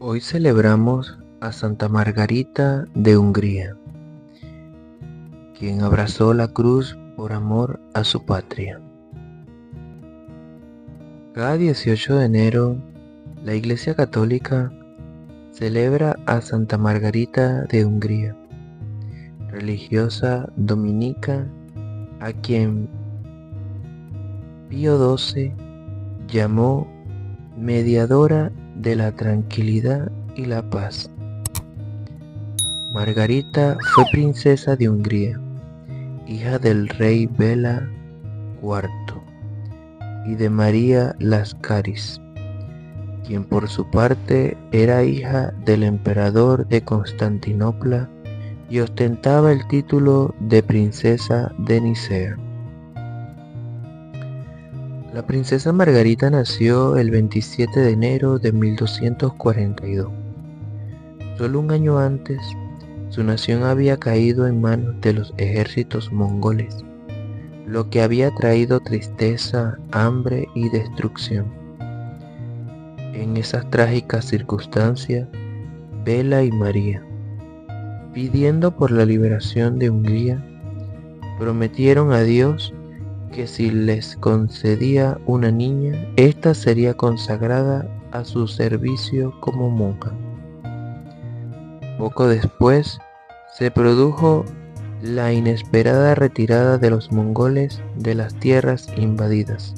Hoy celebramos a Santa Margarita de Hungría, quien abrazó la cruz por amor a su patria. Cada 18 de enero, la Iglesia Católica celebra a Santa Margarita de Hungría, religiosa dominica a quien Pío XII llamó mediadora de la tranquilidad y la paz. Margarita fue princesa de Hungría, hija del rey Bela IV y de María Lascaris, quien por su parte era hija del emperador de Constantinopla y ostentaba el título de princesa de Nicea. La princesa Margarita nació el 27 de enero de 1242. Solo un año antes, su nación había caído en manos de los ejércitos mongoles, lo que había traído tristeza, hambre y destrucción. En esas trágicas circunstancias, Bela y María, pidiendo por la liberación de Hungría, prometieron a Dios que si les concedía una niña, ésta sería consagrada a su servicio como monja. Poco después, se produjo la inesperada retirada de los mongoles de las tierras invadidas.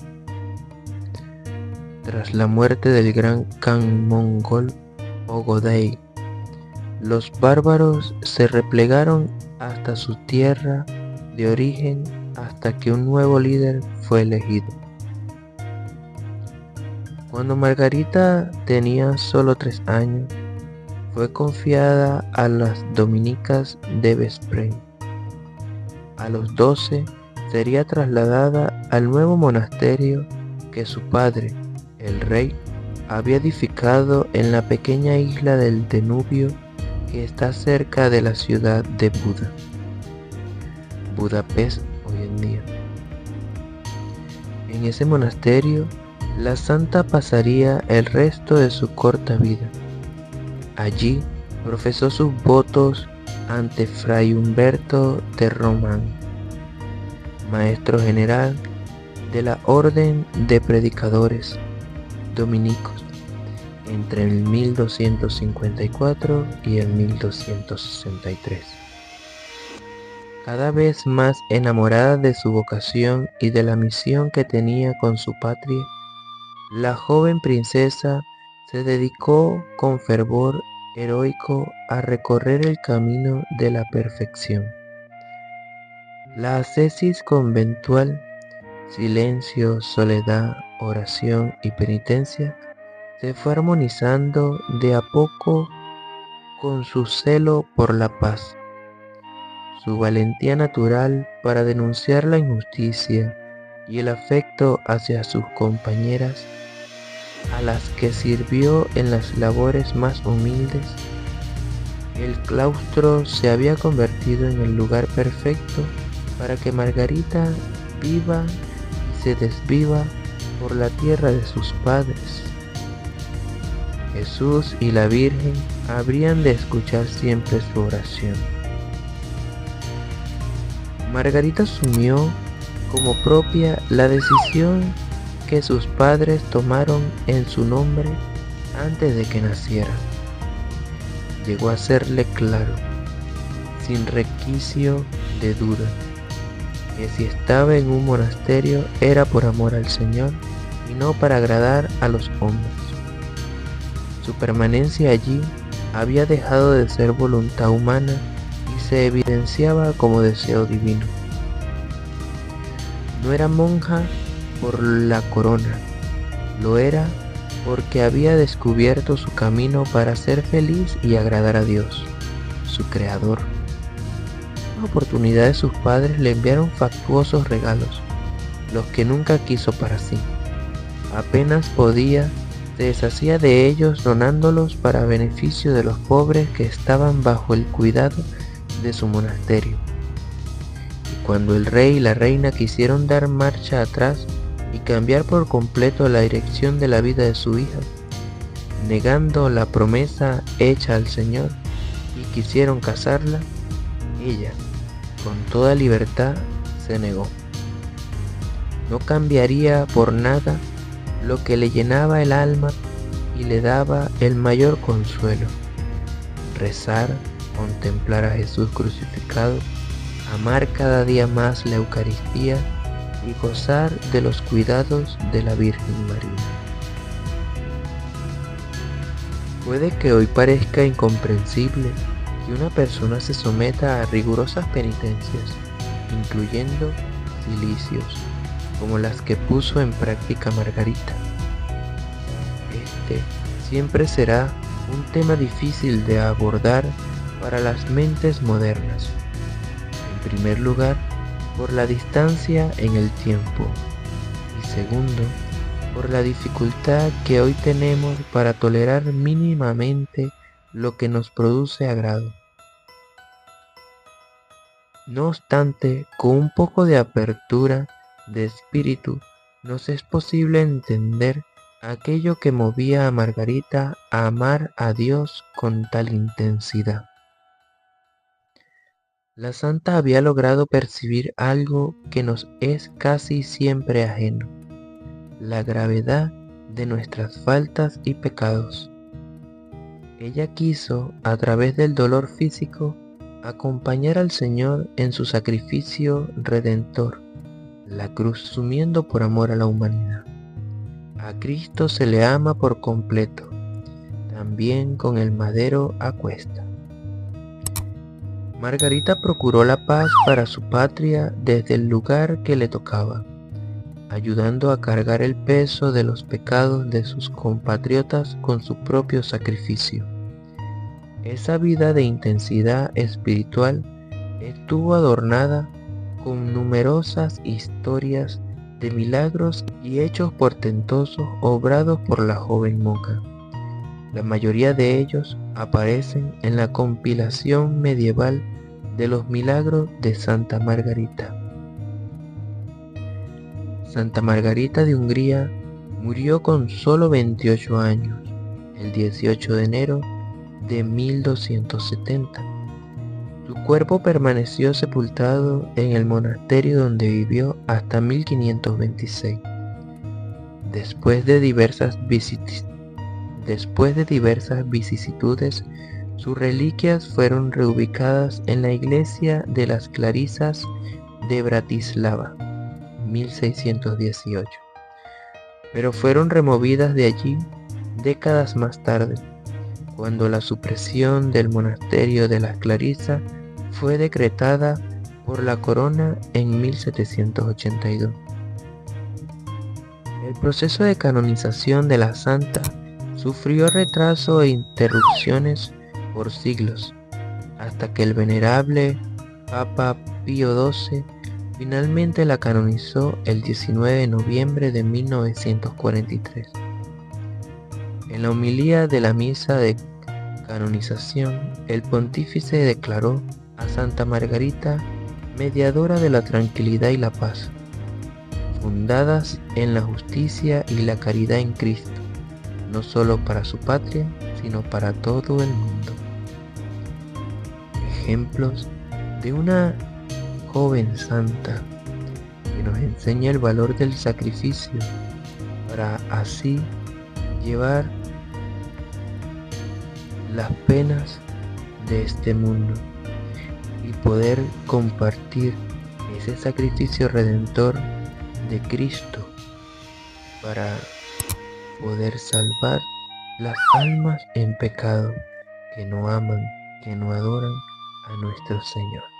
Tras la muerte del gran Khan mongol Ögödei, los bárbaros se replegaron hasta su tierra de origen hasta que un nuevo líder fue elegido. Cuando Margarita tenía solo 3 años, fue confiada a las dominicas de Veszprém. A los 12 sería trasladada al nuevo monasterio que su padre, el rey, había edificado en la pequeña isla del Danubio que está cerca de la ciudad de Budapest hoy en día. En ese monasterio, la santa pasaría el resto de su corta vida. Allí profesó sus votos ante Fray Humberto de Román, maestro general de la Orden de Predicadores Dominicos entre el 1254 y el 1263. Cada vez más enamorada de su vocación y de la misión que tenía con su patria, la joven princesa se dedicó con fervor heroico a recorrer el camino de la perfección. La ascesis conventual, silencio, soledad, oración y penitencia, se fue armonizando de a poco con su celo por la paz, su valentía natural para denunciar la injusticia y el afecto hacia sus compañeras, a las que sirvió en las labores más humildes. El claustro se había convertido en el lugar perfecto para que Margarita viva y se desviva por la tierra de sus padres. Jesús y la Virgen habrían de escuchar siempre su oración. Margarita asumió como propia la decisión que sus padres tomaron en su nombre antes de que naciera. Llegó a serle claro, sin requicio de duda, que si estaba en un monasterio era por amor al Señor y no para agradar a los hombres. Su permanencia allí había dejado de ser voluntad humana y se evidenciaba como deseo divino. No era monja por la corona, lo era porque había descubierto su camino para ser feliz y agradar a Dios, su creador. En oportunidades sus padres le enviaron fastuosos regalos, los que nunca quiso para sí. Apenas podía, se deshacía de ellos donándolos para beneficio de los pobres que estaban bajo el cuidado de su monasterio. Y cuando el rey y la reina quisieron dar marcha atrás y cambiar por completo la dirección de la vida de su hija, negando la promesa hecha al Señor y quisieron casarla, ella, con toda libertad, se negó. No cambiaría por nada lo que le llenaba el alma y le daba el mayor consuelo: rezar, contemplar a Jesús crucificado, amar cada día más la Eucaristía y gozar de los cuidados de la Virgen María. Puede que hoy parezca incomprensible que una persona se someta a rigurosas penitencias, incluyendo cilicios, como las que puso en práctica Margarita. Este siempre será un tema difícil de abordar para las mentes modernas. En primer lugar, por la distancia en el tiempo, y segundo, por la dificultad que hoy tenemos para tolerar mínimamente lo que nos produce agrado. No obstante, con un poco de apertura de espíritu, nos es posible entender aquello que movía a Margarita a amar a Dios con tal intensidad. La santa había logrado percibir algo que nos es casi siempre ajeno: la gravedad de nuestras faltas y pecados. Ella quiso, a través del dolor físico, acompañar al Señor en su sacrificio redentor, la cruz, asumiendo por amor a la humanidad. A Cristo se le ama por completo, también con el madero a cuesta. Margarita procuró la paz para su patria desde el lugar que le tocaba, ayudando a cargar el peso de los pecados de sus compatriotas con su propio sacrificio. Esa vida de intensidad espiritual estuvo adornada con numerosas historias de milagros y hechos portentosos obrados por la joven monja. La mayoría de ellos aparecen en la compilación medieval de los milagros de Santa Margarita. Santa Margarita de Hungría murió con solo 28 años, el 18 de enero de 1270. Su cuerpo permaneció sepultado en el monasterio donde vivió hasta 1526. Después de diversas vicisitudes, sus reliquias fueron reubicadas en la iglesia de las Clarisas de Bratislava, 1618, pero fueron removidas de allí décadas más tarde, cuando la supresión del monasterio de las Clarisas fue decretada por la corona en 1782. El proceso de canonización de la santa sufrió retraso e interrupciones por siglos, hasta que el venerable Papa Pío XII finalmente la canonizó el 19 de noviembre de 1943. En la homilía de la misa de canonización, el pontífice declaró a Santa Margarita mediadora de la tranquilidad y la paz, fundadas en la justicia y la caridad en Cristo, no solo para su patria, sino para todo el mundo. Ejemplos de una joven santa que nos enseña el valor del sacrificio para así llevar las penas de este mundo y poder compartir ese sacrificio redentor de Cristo para poder salvar las almas en pecado que no aman, que no adoran a nuestro Señor.